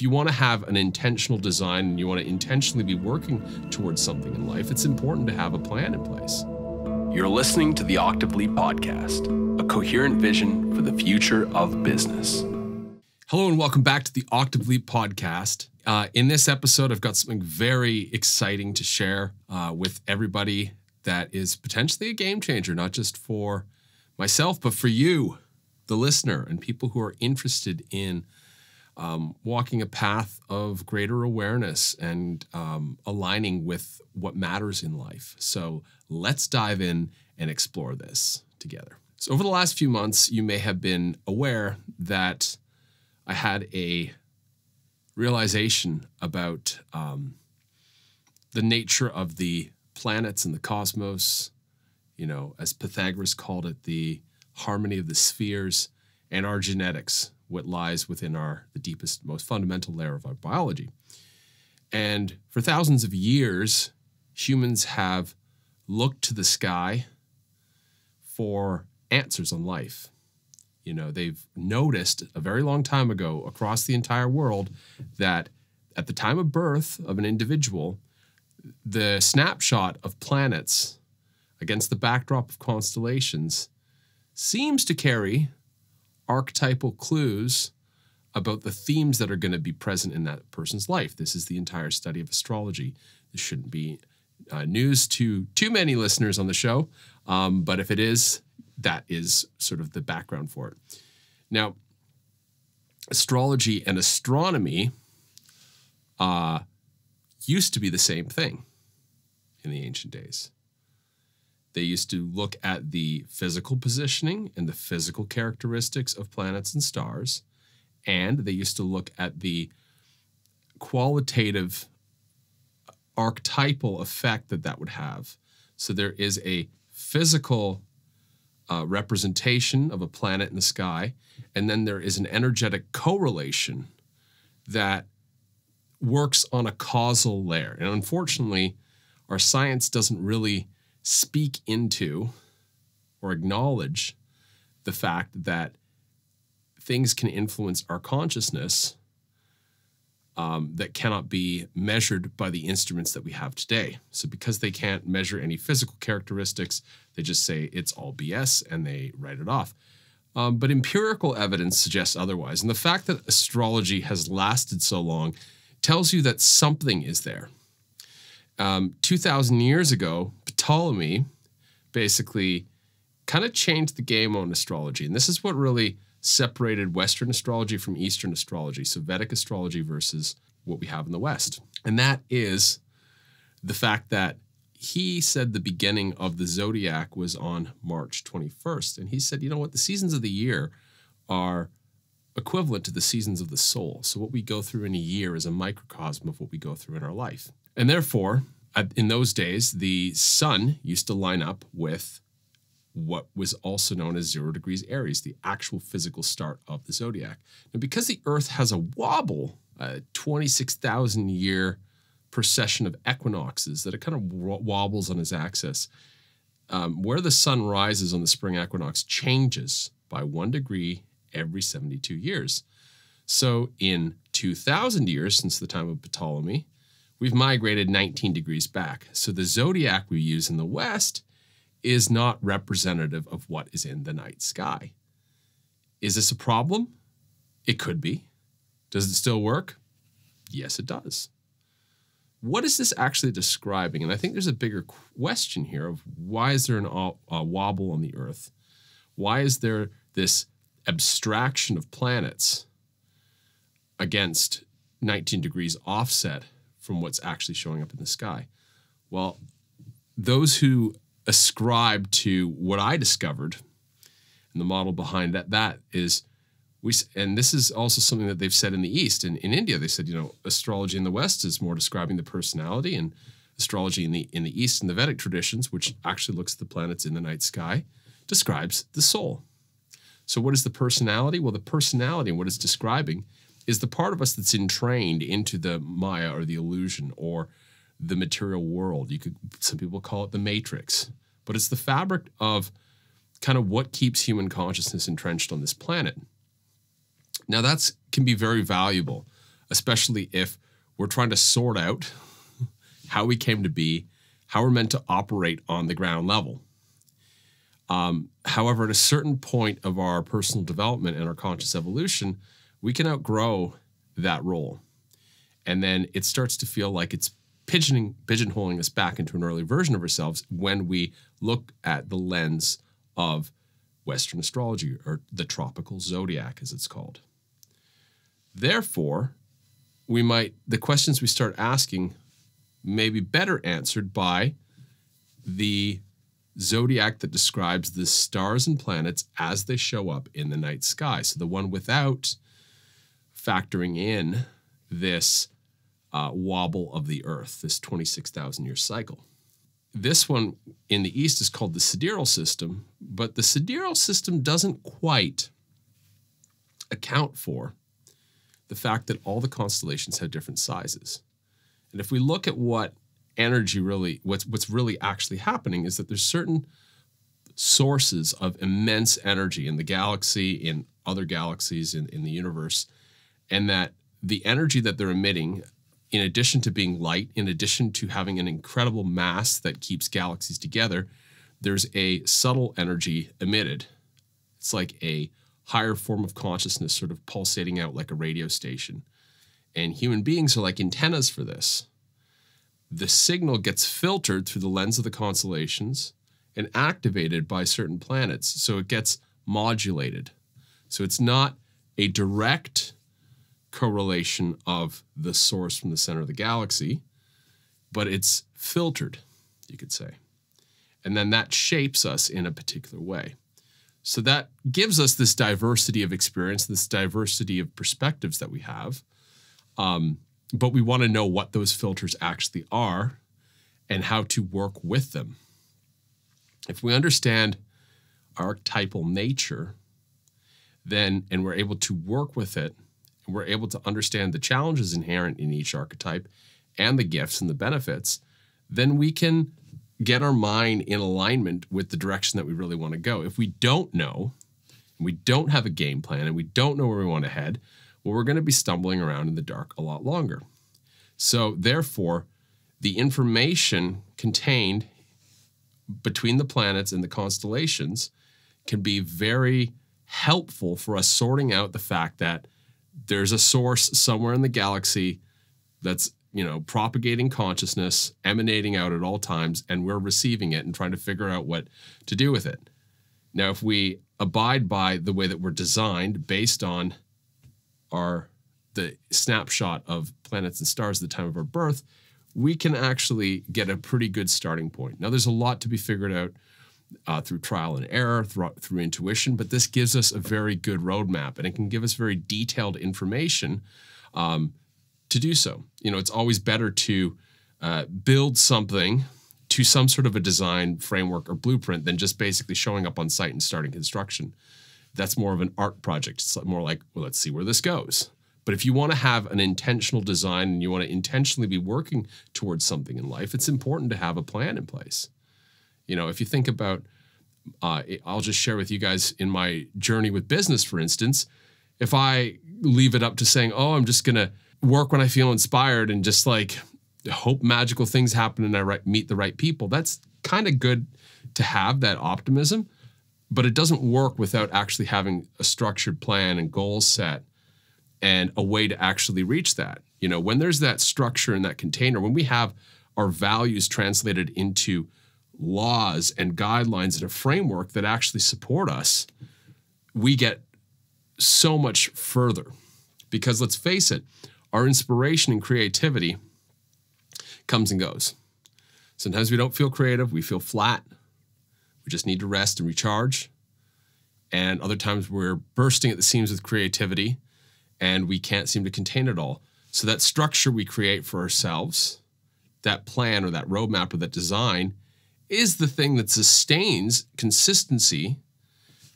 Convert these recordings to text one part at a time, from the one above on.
If you want to have an intentional design and you want to intentionally be working towards something in life, it's important to have a plan in place. You're listening to the Octave Leap podcast, a coherent vision for the future of business. Hello and welcome back to the Octave Leap podcast. In this episode, I've got something very exciting to share with everybody that is potentially a game changer, not just for myself, but for you, the listener, and people who are interested in walking a path of greater awareness and aligning with what matters in life. So let's dive in and explore this together. So over the last few months, you may have been aware that I had a realization about the nature of the planets and the cosmos, you know, as Pythagoras called it, the harmony of the spheres, and our genetics, what lies within the deepest, most fundamental layer of our biology. And for thousands of years, humans have looked to the sky for answers on life. You know, they've noticed a very long time ago across the entire world that at the time of birth of an individual, the snapshot of planets against the backdrop of constellations seems to carry archetypal clues about the themes that are going to be present in that person's life. This is the entire study of astrology. This shouldn't be news to too many listeners on the show, but if it is, that is sort of the background for it. Now, astrology and astronomy used to be the same thing in the ancient days. They used to look at the physical positioning and the physical characteristics of planets and stars, and they used to look at the qualitative archetypal effect that would have. So there is a physical representation of a planet in the sky, and then there is an energetic correlation that works on a causal layer. And unfortunately, our science doesn't really speak into or acknowledge the fact that things can influence our consciousness that cannot be measured by the instruments that we have today. So because they can't measure any physical characteristics, they just say it's all BS and they write it off. But empirical evidence suggests otherwise. And the fact that astrology has lasted so long tells you that something is there. 2,000 years ago, Ptolemy basically kind of changed the game on astrology. And this is what really separated Western astrology from Eastern astrology. So Vedic astrology versus what we have in the West. And that is the fact that he said the beginning of the zodiac was on March 21st. And he said, you know what, the seasons of the year are equivalent to the seasons of the soul. So what we go through in a year is a microcosm of what we go through in our life. And therefore, in those days, the sun used to line up with what was also known as 0 degrees Aries, the actual physical start of the zodiac. Now, because the Earth has a wobble, a 26,000-year precession of equinoxes that it kind of wobbles on its axis, where the sun rises on the spring equinox changes by 1 degree every 72 years. So in 2,000 years since the time of Ptolemy, we've migrated 19 degrees back. So the zodiac we use in the West is not representative of what is in the night sky. Is this a problem? It could be. Does it still work? Yes, it does. What is this actually describing? And I think there's a bigger question here of why is there a wobble on the Earth? Why is there this abstraction of planets against 19 degrees offset from what's actually showing up in the sky? Well, those who ascribe to what I discovered and the model behind that is, and this is also something that they've said in the East. In India, they said, you know, astrology in the West is more describing the personality, and astrology in the East, in the Vedic traditions, which actually looks at the planets in the night sky, describes the soul. So what is the personality? Well, the personality and what it's describing is the part of us that's entrained into the Maya or the illusion or the material world. Some people call it the matrix, but it's the fabric of kind of what keeps human consciousness entrenched on this planet. Now that can be very valuable. especially if we're trying to sort out how we came to be, how we're meant to operate on the ground level. However, at a certain point of our personal development and our conscious evolution, we can outgrow that role. And then it starts to feel like it's pigeonholing us back into an early version of ourselves when we look at the lens of Western astrology, or the tropical zodiac, as it's called. Therefore, the questions we start asking may be better answered by the zodiac that describes the stars and planets as they show up in the night sky. So the one without factoring in this wobble of the Earth, this 26,000-year cycle. This one in the East is called the sidereal system, but the sidereal system doesn't quite account for the fact that all the constellations have different sizes. And if we look at what energy really, what's really actually happening is that there's certain sources of immense energy in the galaxy, in other galaxies, in the universe, and that the energy that they're emitting, in addition to being light, in addition to having an incredible mass that keeps galaxies together, there's a subtle energy emitted. It's like a higher form of consciousness sort of pulsating out like a radio station. And human beings are like antennas for this. The signal gets filtered through the lens of the constellations and activated by certain planets. So it gets modulated. So it's not a direct correlation of the source from the center of the galaxy, but it's filtered, you could say. And then that shapes us in a particular way. So that gives us this diversity of experience, this diversity of perspectives that we have. But we want to know what those filters actually are and how to work with them. If we understand archetypal nature, then, and we're able to work with it, and we're able to understand the challenges inherent in each archetype and the gifts and the benefits, then we can get our mind in alignment with the direction that we really want to go. If we don't know, and we don't have a game plan, and we don't know where we want to head, well, we're going to be stumbling around in the dark a lot longer. So therefore, the information contained between the planets and the constellations can be very helpful for us sorting out the fact that there's a source somewhere in the galaxy that's, propagating consciousness, emanating out at all times, and we're receiving it and trying to figure out what to do with it. Now, if we abide by the way that we're designed based on the snapshot of planets and stars at the time of our birth, we can actually get a pretty good starting point. Now, there's a lot to be figured out through trial and error, through intuition, but this gives us a very good roadmap, and it can give us very detailed information to do so. It's always better to build something to some sort of a design framework or blueprint than just basically showing up on site and starting construction. That's more of an art project. It's more like, well, let's see where this goes. But if you want to have an intentional design and you want to intentionally be working towards something in life, it's important to have a plan in place. If you think about, I'll just share with you guys in my journey with business, for instance, if I leave it up to saying, oh, I'm just going to work when I feel inspired and just like hope magical things happen and I meet the right people, that's kind of good to have that optimism, but it doesn't work without actually having a structured plan and goals set and a way to actually reach that. When there's that structure in that container, when we have our values translated into laws and guidelines and a framework that actually support us, we get so much further. Because let's face it, our inspiration and creativity comes and goes. Sometimes we don't feel creative, we feel flat. We just need to rest and recharge. And other times we're bursting at the seams with creativity and we can't seem to contain it all. So that structure we create for ourselves, that plan or that roadmap or that design, is the thing that sustains consistency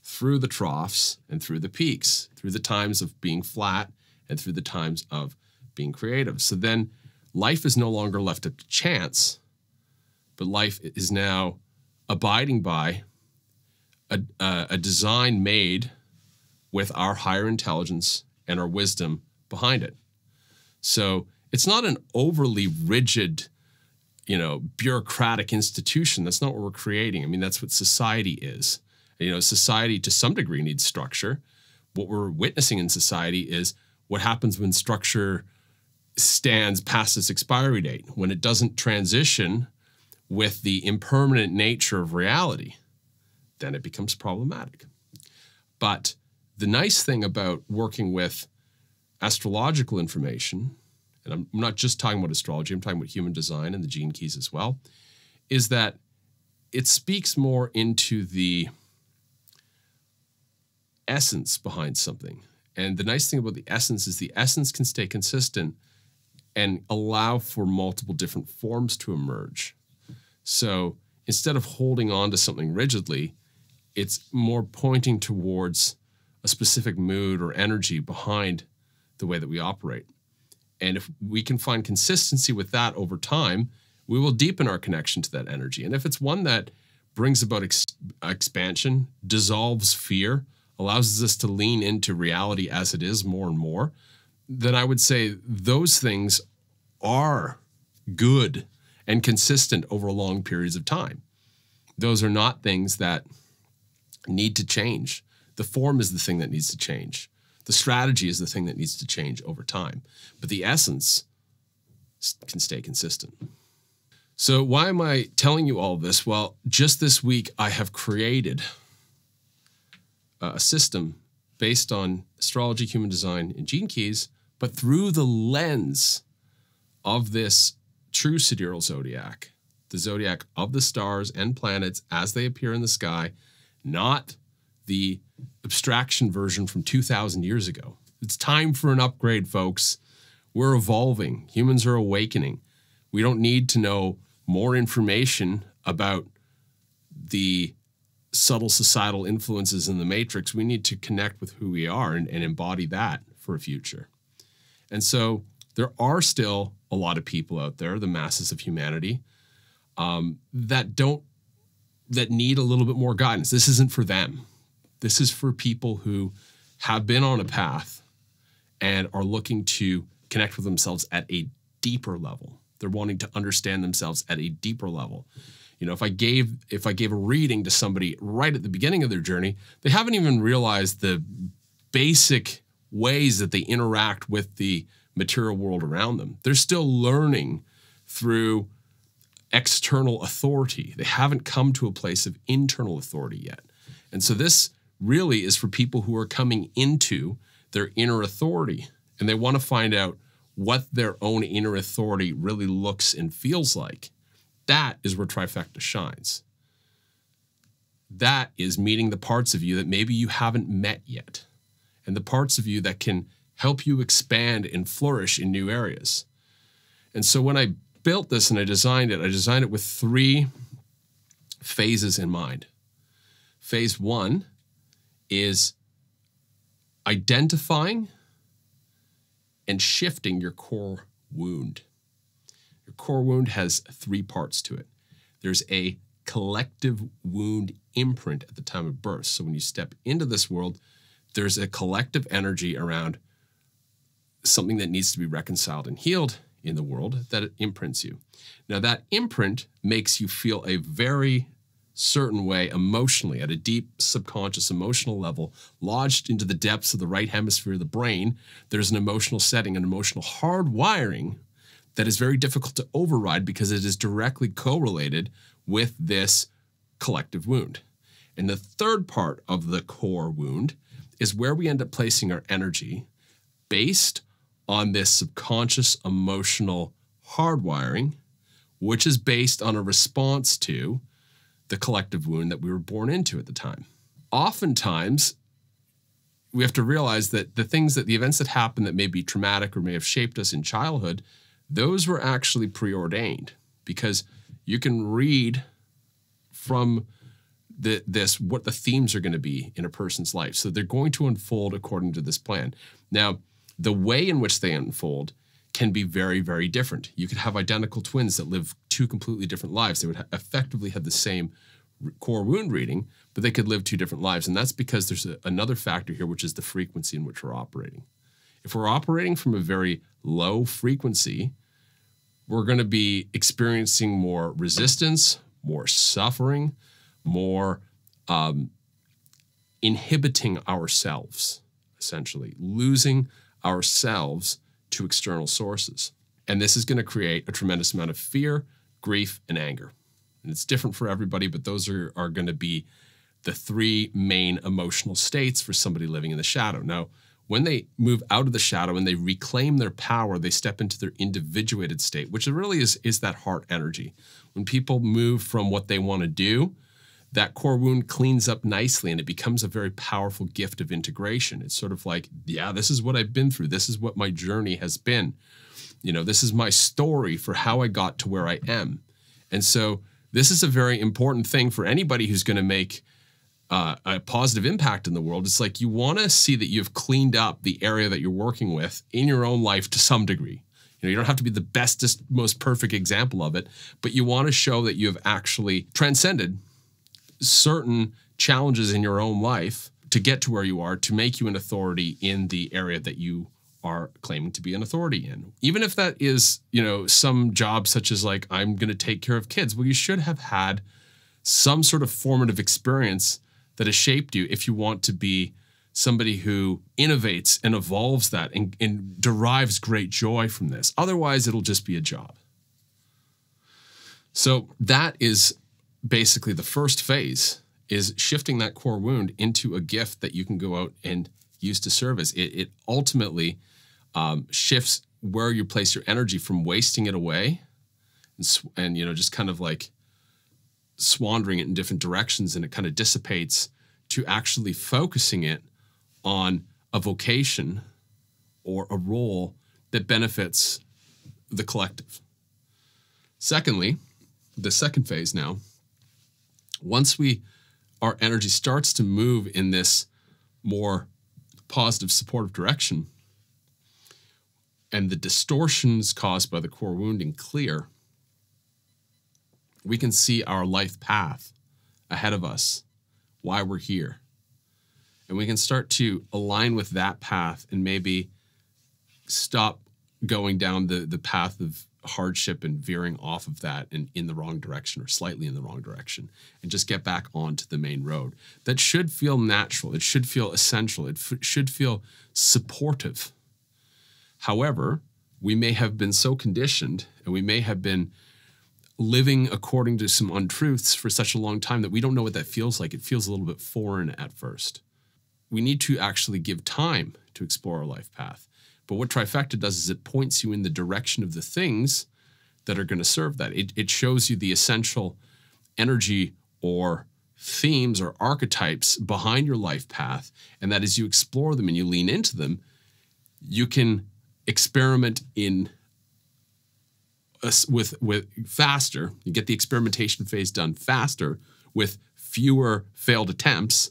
through the troughs and through the peaks, through the times of being flat and through the times of being creative. So then life is no longer left up to chance, but life is now abiding by a design made with our higher intelligence and our wisdom behind it. So it's not an overly rigid, bureaucratic institution. That's not what we're creating. I mean, that's what society is. Society to some degree needs structure. What we're witnessing in society is what happens when structure stands past its expiry date, when it doesn't transition with the impermanent nature of reality. Then it becomes problematic. But the nice thing about working with astrological information, and I'm not just talking about astrology, I'm talking about human design and the gene keys as well, is that it speaks more into the essence behind something. And the nice thing about the essence is the essence can stay consistent and allow for multiple different forms to emerge. So instead of holding on to something rigidly, it's more pointing towards a specific mood or energy behind the way that we operate. And if we can find consistency with that over time, we will deepen our connection to that energy. And if it's one that brings about expansion, dissolves fear, allows us to lean into reality as it is more and more, then I would say those things are good and consistent over long periods of time. Those are not things that need to change. The form is the thing that needs to change. The strategy is the thing that needs to change over time. But the essence can stay consistent. So why am I telling you all this? Well, just this week, I have created a system based on astrology, human design, and gene keys, but through the lens of this true sidereal zodiac, the zodiac of the stars and planets as they appear in the sky, not the abstraction version from 2,000 years ago. It's time for an upgrade, folks. We're evolving. Humans are awakening. We don't need to know more information about the subtle societal influences in the matrix. We need to connect with who we are and embody that for a future. And so there are still a lot of people out there, the masses of humanity, that need a little bit more guidance. This isn't for them. This is for people who have been on a path and are looking to connect with themselves at a deeper level. They're wanting to understand themselves at a deeper level. If I gave a reading to somebody right at the beginning of their journey, they haven't even realized the basic ways that they interact with the material world around them. They're still learning through external authority. They haven't come to a place of internal authority yet. And so this really is for people who are coming into their inner authority, and they want to find out what their own inner authority really looks and feels like. That is where Trifecta shines. That is meeting the parts of you that maybe you haven't met yet, and the parts of you that can help you expand and flourish in new areas. And so when I built this and I designed it with 3 phases in mind. Phase 1 is identifying and shifting your core wound. Your core wound has 3 parts to it. There's a collective wound imprint at the time of birth. So when you step into this world, there's a collective energy around something that needs to be reconciled and healed in the world that it imprints you. Now that imprint makes you feel a very certain way emotionally at a deep subconscious emotional level, lodged into the depths of the right hemisphere of the brain. There's an emotional setting, an emotional hardwiring that is very difficult to override because it is directly correlated with this collective wound. And the third part of the core wound is where we end up placing our energy based on this subconscious emotional hardwiring, which is based on a response to the collective wound that we were born into at the time. Oftentimes, we have to realize that the events that happen that may be traumatic or may have shaped us in childhood, those were actually preordained, because you can read from what the themes are going to be in a person's life. So they're going to unfold according to this plan. Now, the way in which they unfold can be very, very different. You could have identical twins that live 2 completely different lives. They would effectively have the same core wound reading, but they could live 2 different lives. And that's because there's another factor here, which is the frequency in which we're operating. If we're operating from a very low frequency, we're going to be experiencing more resistance, more suffering, more inhibiting ourselves, essentially, losing ourselves to external sources. And this is going to create a tremendous amount of fear, grief, and anger. And it's different for everybody, but those are going to be the three main emotional states for somebody living in the shadow. Now, when they move out of the shadow and they reclaim their power, they step into their individuated state, which really is that heart energy. When people move from what they want to do, that core wound cleans up nicely and it becomes a very powerful gift of integration. It's sort of like, yeah, this is what I've been through. This is what my journey has been. You know, this is my story for how I got to where I am. And so this is a very important thing for anybody who's going to make a positive impact in the world. It's like you want to see that you've cleaned up the area that you're working with in your own life to some degree. You know, you don't have to be the bestest, most perfect example of it, but you want to show that you have actually transcended certain challenges in your own life to get to where you are, to make you an authority in the area that you are claiming to be an authority in. Even if that is, you know, some job such as like, I'm going to take care of kids. Well, you should have had some sort of formative experience that has shaped you if you want to be somebody who innovates and evolves that and derives great joy from this. Otherwise, it'll just be a job. So that is basically the first phase, is shifting that core wound into a gift that you can go out and use to service. It ultimately shifts where you place your energy from wasting it away and you know, just kind of like swandering it in different directions, and it kind of dissipates, to actually focusing it on a vocation or a role that benefits the collective. Secondly, the second phase now, once our energy starts to move in this more positive, supportive direction, and the distortions caused by the core wounding clear, we can see our life path ahead of us, why we're here. And we can start to align with that path and maybe stop going down the path of hardship and veering off of that and in the wrong direction, or slightly in the wrong direction, and just get back onto the main road. That should feel natural. It should feel essential. It should feel supportive. However, we may have been so conditioned, and we may have been living according to some untruths for such a long time that we don't know what that feels like. It feels a little bit foreign at first. We need to actually give time to explore our life path. But what Trifecta does is it points you in the direction of the things that are going to serve that. It shows you the essential energy or themes or archetypes behind your life path, and that as you explore them and you lean into them, you can experiment with faster. You get the experimentation phase done faster with fewer failed attempts,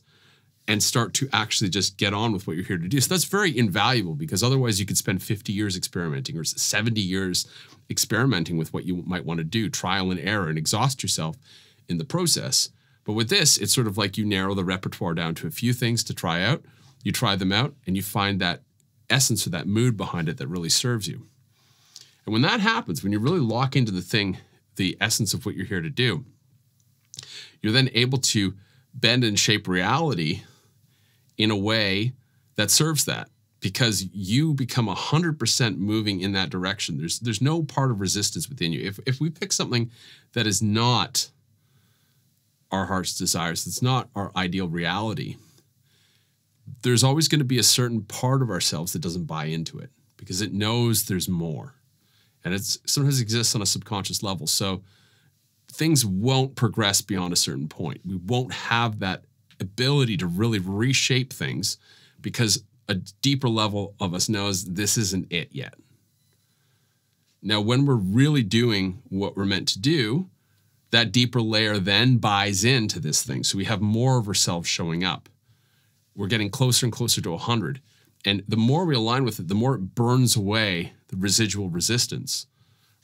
and start to actually just get on with what you're here to do. So that's very invaluable, because otherwise you could spend 50 years experimenting or 70 years experimenting with what you might want to do, trial and error, and exhaust yourself in the process. But with this, it's sort of like you narrow the repertoire down to a few things to try out. You try them out and you find that essence or that mood behind it that really serves you. And when that happens, when you really lock into the thing, the essence of what you're here to do, you're then able to bend and shape reality in a way that serves that, because you become 100% moving in that direction. There's no part of resistance within you. If we pick something that is not our heart's desires, that's not our ideal reality, there's always going to be a certain part of ourselves that doesn't buy into it, because it knows there's more. And it sometimes exists on a subconscious level. So things won't progress beyond a certain point. We won't have that ability to really reshape things, because a deeper level of us knows this isn't it yet. Now, when we're really doing what we're meant to do, that deeper layer then buys into this thing. So we have more of ourselves showing up. We're getting closer and closer to 100. And the more we align with it, the more it burns away the residual resistance,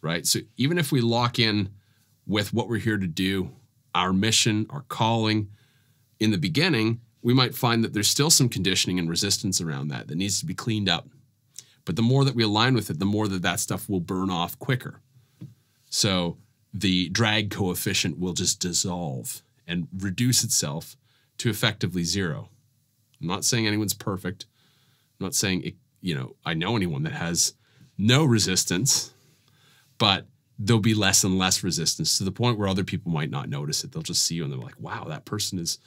right? So even if we lock in with what we're here to do, our mission, our calling, in the beginning, we might find that there's still some conditioning and resistance around that needs to be cleaned up. But the more that we align with it, the more that that stuff will burn off quicker. So the drag coefficient will just dissolve and reduce itself to effectively zero. I'm not saying anyone's perfect. I'm not saying, I know anyone that has no resistance, but there'll be less and less resistance to the point where other people might not notice it. They'll just see you and they're like, wow, that person is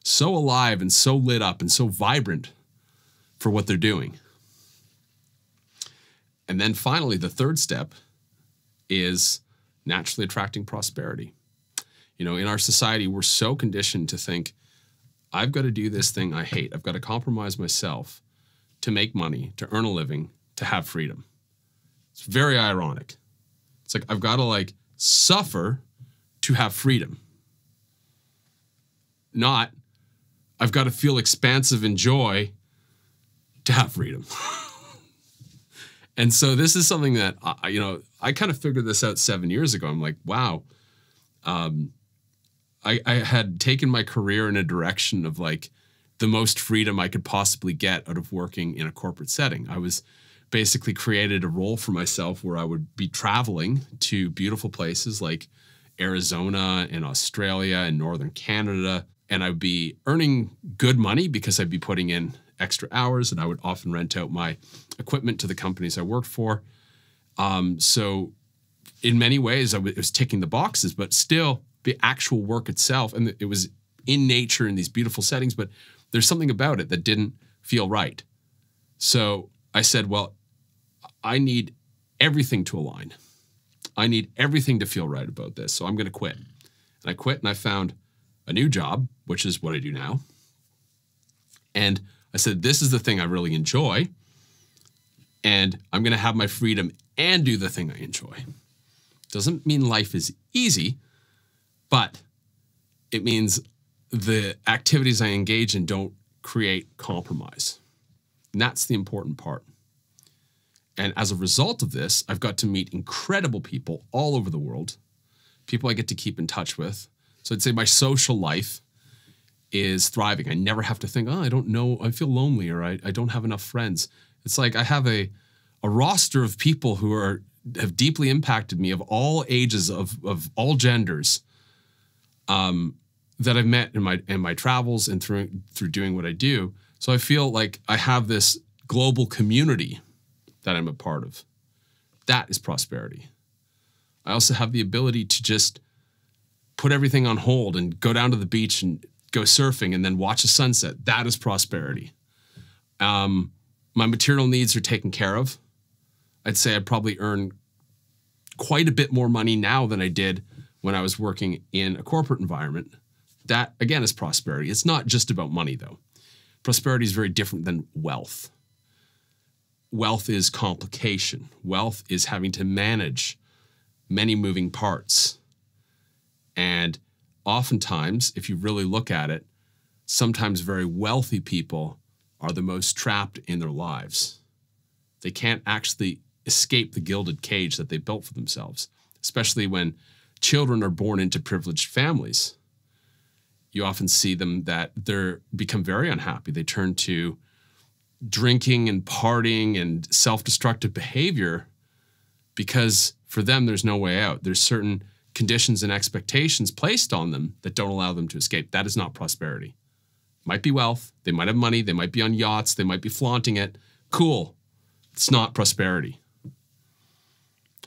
so alive and so lit up and so vibrant for what they're doing. And then finally, the third step is naturally attracting prosperity. In our society, we're so conditioned to think, I've got to do this thing I hate. I've got to compromise myself to make money, to earn a living, to have freedom. It's very ironic. It's like, I've got to suffer to have freedom. Not, I've got to feel expansive and joy to have freedom. And so this is something that, I kind of figured this out 7 years ago. I'm like, wow. I had taken my career in a direction of the most freedom I could possibly get out of working in a corporate setting. I was basically created a role for myself where I would be traveling to beautiful places like Arizona and Australia and Northern Canada. And I'd be earning good money because I'd be putting in extra hours, and I would often rent out my equipment to the companies I worked for. So in many ways, it was ticking the boxes, but still the actual work itself, and it was in nature in these beautiful settings, but there's something about it that didn't feel right. So I said, well, I need everything to align. I need everything to feel right about this. So I'm going to quit. And I quit and I found a new job, which is what I do now. And I said, this is the thing I really enjoy. And I'm going to have my freedom and do the thing I enjoy. Doesn't mean life is easy, but it means the activities I engage in don't create compromise. And that's the important part. And as a result of this, I've got to meet incredible people all over the world, people I get to keep in touch with. So I'd say my social life is thriving. I never have to think, I don't know, I feel lonely, or I don't have enough friends. It's like I have a roster of people who have deeply impacted me, of all ages, of all genders, that I've met in my travels and through doing what I do. So I feel like I have this global community that I'm a part of. That is prosperity. I also have the ability to just put everything on hold and go down to the beach and go surfing and then watch a sunset. That is prosperity. My material needs are taken care of. I'd say I probably earn quite a bit more money now than I did when I was working in a corporate environment. That, again, is prosperity. It's not just about money, though. Prosperity is very different than wealth. Wealth is complication. Wealth is having to manage many moving parts. And oftentimes, if you really look at it, sometimes very wealthy people are the most trapped in their lives. They can't actually escape the gilded cage that they built for themselves, especially when children are born into privileged families. You often see them that they become very unhappy. They turn to drinking and partying and self-destructive behavior because for them, there's no way out. There's certain conditions and expectations placed on them that don't allow them to escape. That is not prosperity. Might be wealth. They might have money. They might be on yachts. They might be flaunting it. Cool. It's not prosperity.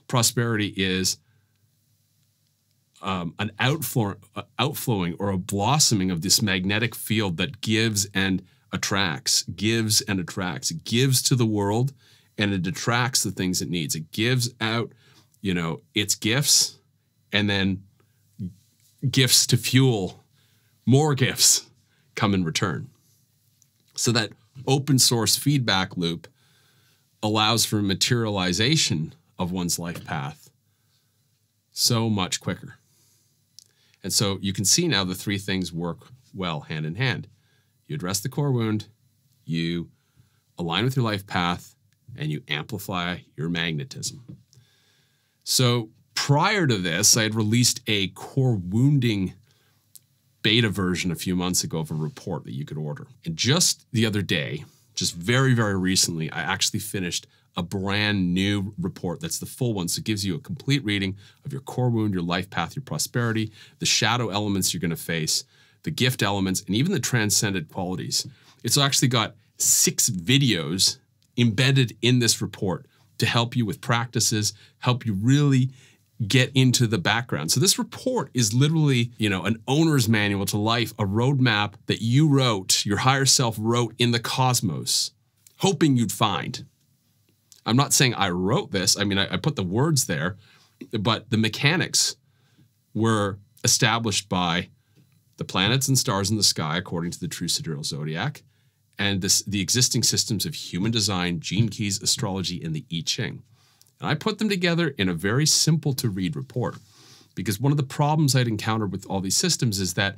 Prosperity is an outflowing or a blossoming of this magnetic field that gives and attracts, gives and attracts. It gives to the world and it attracts the things it needs. It gives out, its gifts and then gifts to fuel more gifts come in return. So that open source feedback loop allows for materialization of one's life path so much quicker. And so you can see now the three things work well hand in hand. You address the core wound, you align with your life path, and you amplify your magnetism. So prior to this, I had released a core wounding beta version a few months ago of a report that you could order. And just the other day, just very, very recently, I actually finished a brand new report that's the full one. So it gives you a complete reading of your core wound, your life path, your prosperity, the shadow elements you're going to face, the gift elements, and even the transcendent qualities. It's actually got 6 videos embedded in this report to help you with practices, help you really get into the background. So this report is literally, an owner's manual to life, a roadmap that you wrote, your higher self wrote in the cosmos, hoping you'd find. I'm not saying I wrote this. I mean, I put the words there, but the mechanics were established by the planets and stars in the sky, according to the true sidereal zodiac, and the existing systems of human design, gene keys, astrology, and the I Ching. And I put them together in a very simple to read report, because one of the problems I'd encountered with all these systems is that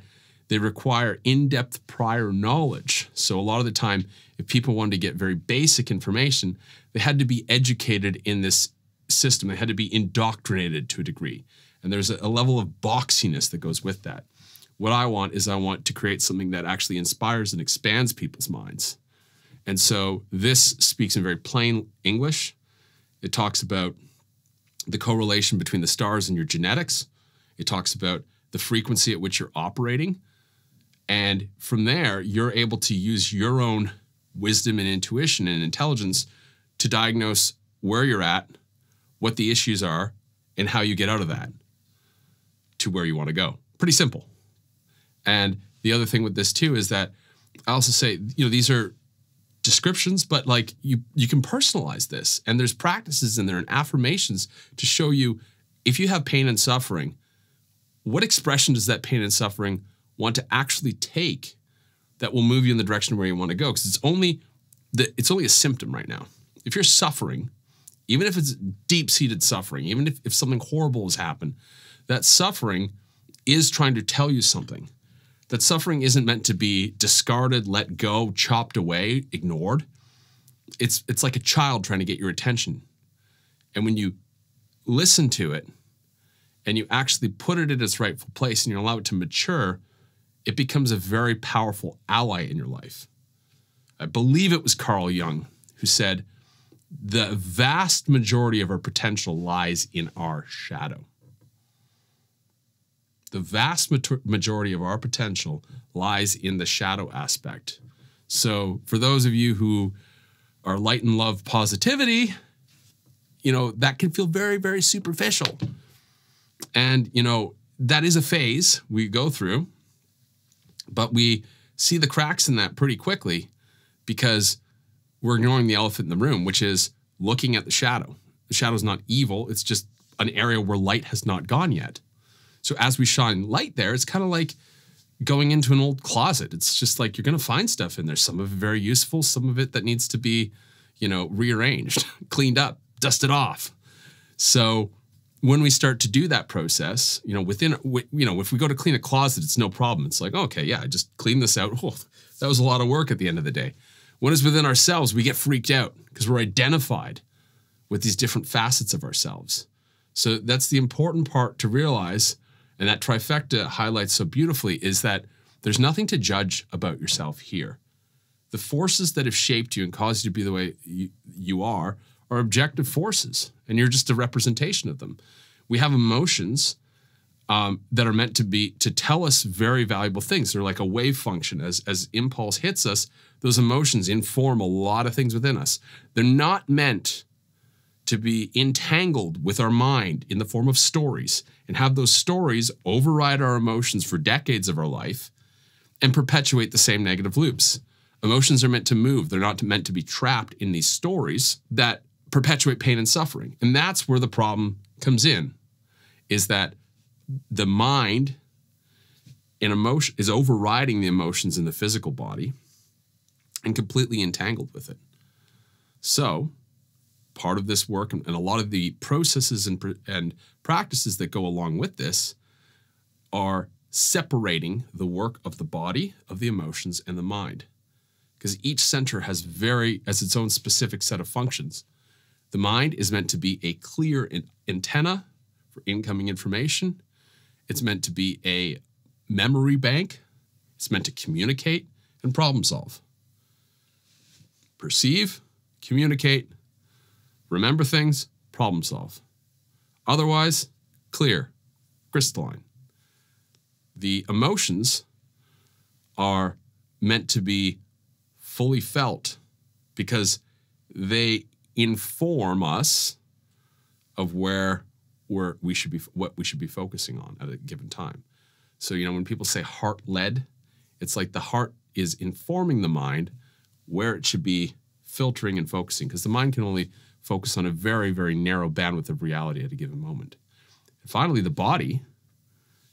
they require in-depth prior knowledge. So a lot of the time, if people wanted to get very basic information, they had to be educated in this system. They had to be indoctrinated to a degree. And there's a level of boxiness that goes with that. What I want to create something that actually inspires and expands people's minds. And so this speaks in very plain English. It talks about the correlation between the stars and your genetics. It talks about the frequency at which you're operating. And from there, you're able to use your own wisdom and intuition and intelligence to diagnose where you're at, what the issues are, and how you get out of that to where you want to go. Pretty simple. And the other thing with this too is that I also say, these are descriptions, but like you can personalize this, and there's practices in there and affirmations to show you if you have pain and suffering, what expression does that pain and suffering want to actually take that will move you in the direction where you want to go? Because it's only a symptom right now. If you're suffering, even if it's deep-seated suffering, even if something horrible has happened, that suffering is trying to tell you something. That suffering isn't meant to be discarded, let go, chopped away, ignored. It's like a child trying to get your attention. And when you listen to it and you actually put it in its rightful place and you allow it to mature, it becomes a very powerful ally in your life. I believe it was Carl Jung who said, the vast majority of our potential lies in our shadow. The vast majority of our potential lies in the shadow aspect. So for those of you who are light and love positivity, that can feel very, very superficial. And, that is a phase we go through, but we see the cracks in that pretty quickly because we're ignoring the elephant in the room, which is looking at the shadow. The shadow's not evil. It's just an area where light has not gone yet. So as we shine light there, it's kind of like going into an old closet. It's just like you're going to find stuff in there. Some of it very useful, some of it that needs to be, rearranged, cleaned up, dusted off. So when we start to do that process, if we go to clean a closet, it's no problem. It's like, okay, yeah, I just clean this out. Oh, that was a lot of work at the end of the day. When it's within ourselves, we get freaked out because we're identified with these different facets of ourselves. So that's the important part to realize. And that trifecta highlights so beautifully is that there's nothing to judge about yourself here. The forces that have shaped you and caused you to be the way you are objective forces, and you're just a representation of them. We have emotions that are meant to tell us very valuable things. They're like a wave function. As impulse hits us, those emotions inform a lot of things within us. They're not meant to be entangled with our mind in the form of stories and have those stories override our emotions for decades of our life and perpetuate the same negative loops. Emotions are meant to move. They're not meant to be trapped in these stories that perpetuate pain and suffering. And that's where the problem comes in, is that the mind and emotion is overriding the emotions in the physical body and completely entangled with it. So part of this work and a lot of the processes and practices that go along with this are separating the work of the body, of the emotions, and the mind. Because each center has its own specific set of functions. The mind is meant to be a clear antenna for incoming information. It's meant to be a memory bank. It's meant to communicate and problem solve. Perceive, communicate, Remember things, problem solve. Otherwise, clear, crystalline. The emotions are meant to be fully felt because they inform us of where we should be, what we should be focusing on at a given time. So, when people say heart-led, it's like the heart is informing the mind where it should be filtering and focusing, because the mind can only focus on a very, very narrow bandwidth of reality at a given moment. And finally, the body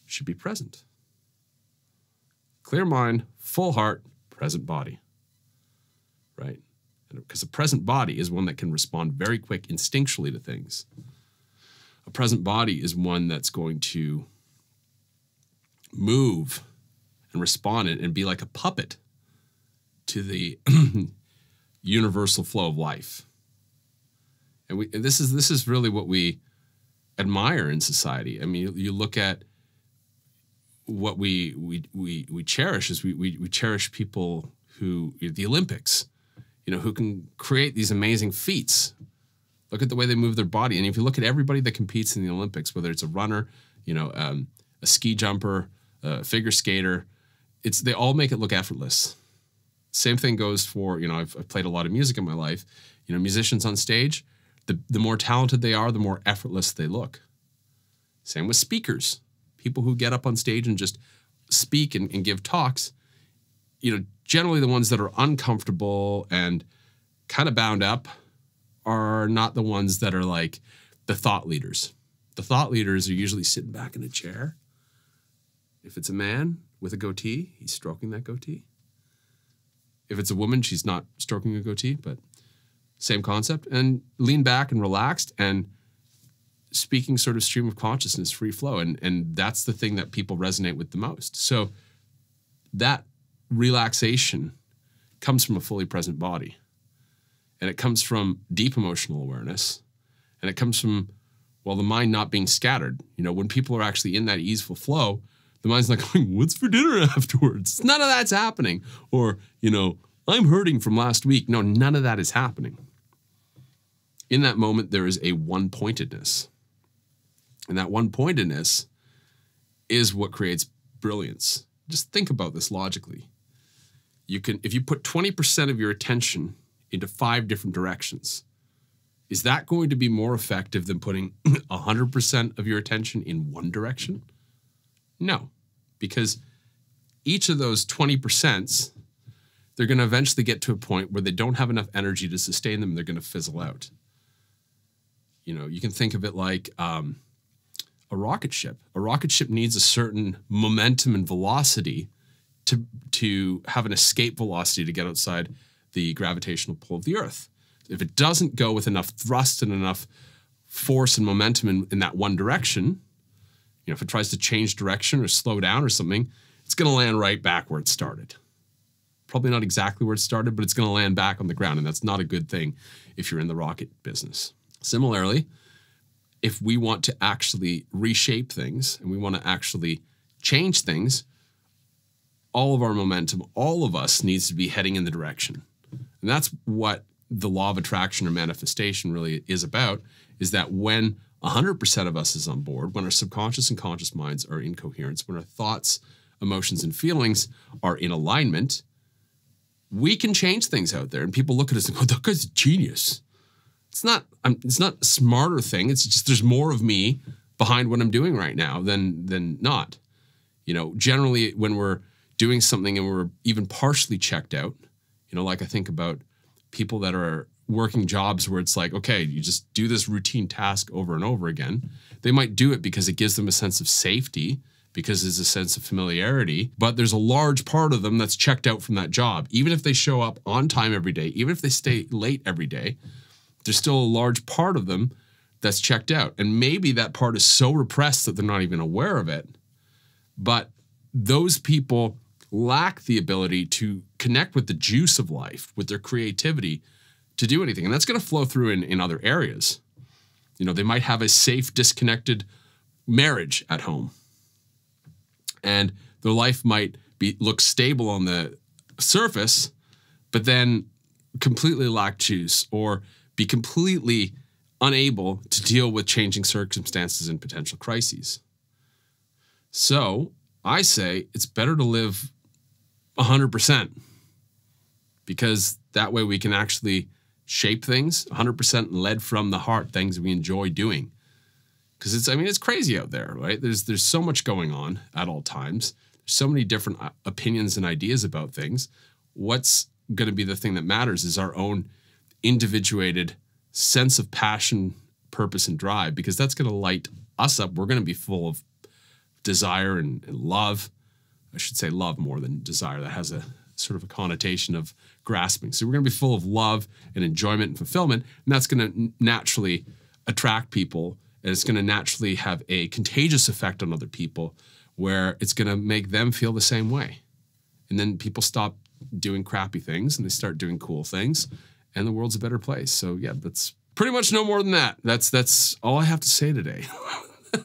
should be present. Clear mind, full heart, present body, right? Because a present body is one that can respond very quick instinctually to things. A present body is one that's going to move and respond and be like a puppet to the universal flow of life. And this is really what we admire in society. I mean, you look at what we cherish is we cherish people who, the Olympics, who can create these amazing feats. Look at the way they move their body. And if you look at everybody that competes in the Olympics, whether it's a runner, a ski jumper, a figure skater, they all make it look effortless. Same thing goes for, I've played a lot of music in my life. Musicians on stage, the more talented they are, the more effortless they look. Same with speakers. People who get up on stage and just speak and give talks, generally the ones that are uncomfortable and kind of bound up are not the ones that are like the thought leaders. The thought leaders are usually sitting back in a chair. If it's a man with a goatee, he's stroking that goatee. If it's a woman, she's not stroking a goatee, but same concept. And lean back and relaxed and speaking sort of stream of consciousness, free flow. And that's the thing that people resonate with the most. So that relaxation comes from a fully present body. And it comes from deep emotional awareness. And it comes from, the mind not being scattered. When people are actually in that easeful flow, the mind's not going, what's for dinner afterwards? None of that's happening. Or, I'm hurting from last week. No, none of that is happening. In that moment, there is a one-pointedness. And that one-pointedness is what creates brilliance. Just think about this logically. If you put 20% of your attention into 5 different directions, is that going to be more effective than putting 100% of your attention in one direction? No, because each of those 20%, they're going to eventually get to a point where they don't have enough energy to sustain them. They're going to fizzle out. You can think of it like a rocket ship. A rocket ship needs a certain momentum and velocity to have an escape velocity to get outside the gravitational pull of the Earth. If it doesn't go with enough thrust and enough force and momentum in that one direction, if it tries to change direction or slow down or something, it's going to land right back where it started. Probably not exactly where it started, but it's going to land back on the ground, and that's not a good thing if you're in the rocket business. Similarly, if we want to actually reshape things and we want to actually change things, all of our momentum, all of us needs to be heading in the direction. And that's what the law of attraction or manifestation really is about, is that when 100% of us is on board, when our subconscious and conscious minds are in coherence, when our thoughts, emotions, and feelings are in alignment, we can change things out there. And people look at us and go, that guy's a genius. It's not a smarter thing. It's just there's more of me behind what I'm doing right now than not. Generally when we're doing something and we're even partially checked out, like I think about people that are working jobs where it's like, okay, you just do this routine task over and over again. They might do it because it gives them a sense of safety, because there's a sense of familiarity, but there's a large part of them that's checked out from that job. Even if they show up on time every day, even if they stay late every day, there's still a large part of them that's checked out. And maybe that part is so repressed that they're not even aware of it. But those people lack the ability to connect with the juice of life, with their creativity, to do anything. And that's going to flow through in other areas. They might have a safe, disconnected marriage at home. And their life might look stable on the surface, but then completely lack juice, or be completely unable to deal with changing circumstances and potential crises. So I say it's better to live 100%, because that way we can actually shape things 100% led from the heart, things we enjoy doing. Because it's crazy out there, right? There's so much going on at all times. There's so many different opinions and ideas about things. What's going to be the thing that matters is our own individuated sense of passion, purpose, and drive, because that's going to light us up. We're going to be full of desire and love. I should say love more than desire. That has a sort of a connotation of grasping. So we're going to be full of love and enjoyment and fulfillment, and that's going to naturally attract people, and it's going to naturally have a contagious effect on other people where it's going to make them feel the same way. And then people stop doing crappy things and they start doing cool things, and the world's a better place. So yeah, that's pretty much no more than that. That's all I have to say today.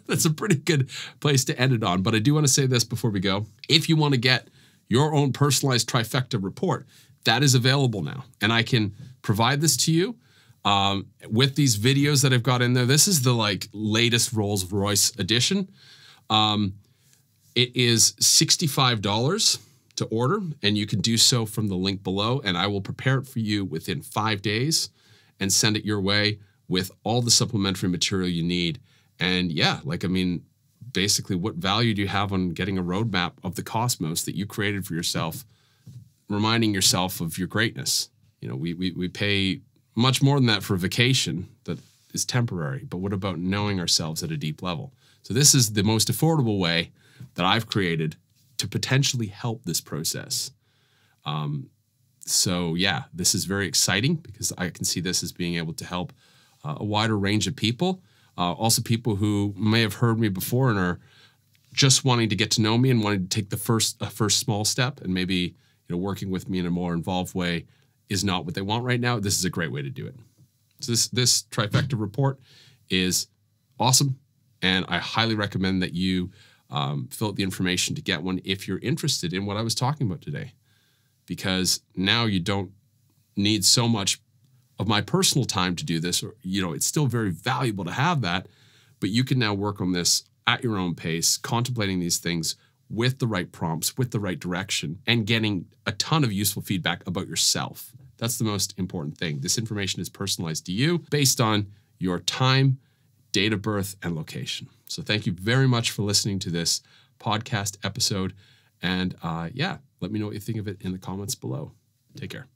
That's a pretty good place to end it on. But I do want to say this before we go. If you want to get your own personalized Trifecta report, that is available now. And I can provide this to you with these videos that I've got in there. This is the latest Rolls-Royce edition. It is $65 to order, and you can do so from the link below, and I will prepare it for you within 5 days and send it your way with all the supplementary material you need. And yeah, basically, what value do you have on getting a roadmap of the cosmos that you created for yourself, reminding yourself of your greatness? We pay much more than that for a vacation that is temporary, but what about knowing ourselves at a deep level? So this is the most affordable way that I've created to potentially help this process. So yeah, this is very exciting because I can see this as being able to help a wider range of people. Also people who may have heard me before and are just wanting to get to know me and wanting to take the first small step, and maybe working with me in a more involved way is not what they want right now. This is a great way to do it. So this Trifecta report is awesome, and I highly recommend that you fill out the information to get one if you're interested in what I was talking about today, because now you don't need so much of my personal time to do this, or it's still very valuable to have that, but you can now work on this at your own pace, contemplating these things with the right prompts, with the right direction, and getting a ton of useful feedback about yourself. That's the most important thing. This information is personalized to you based on your time, date of birth, and location. So thank you very much for listening to this podcast episode. And yeah, let me know what you think of it in the comments below. Take care.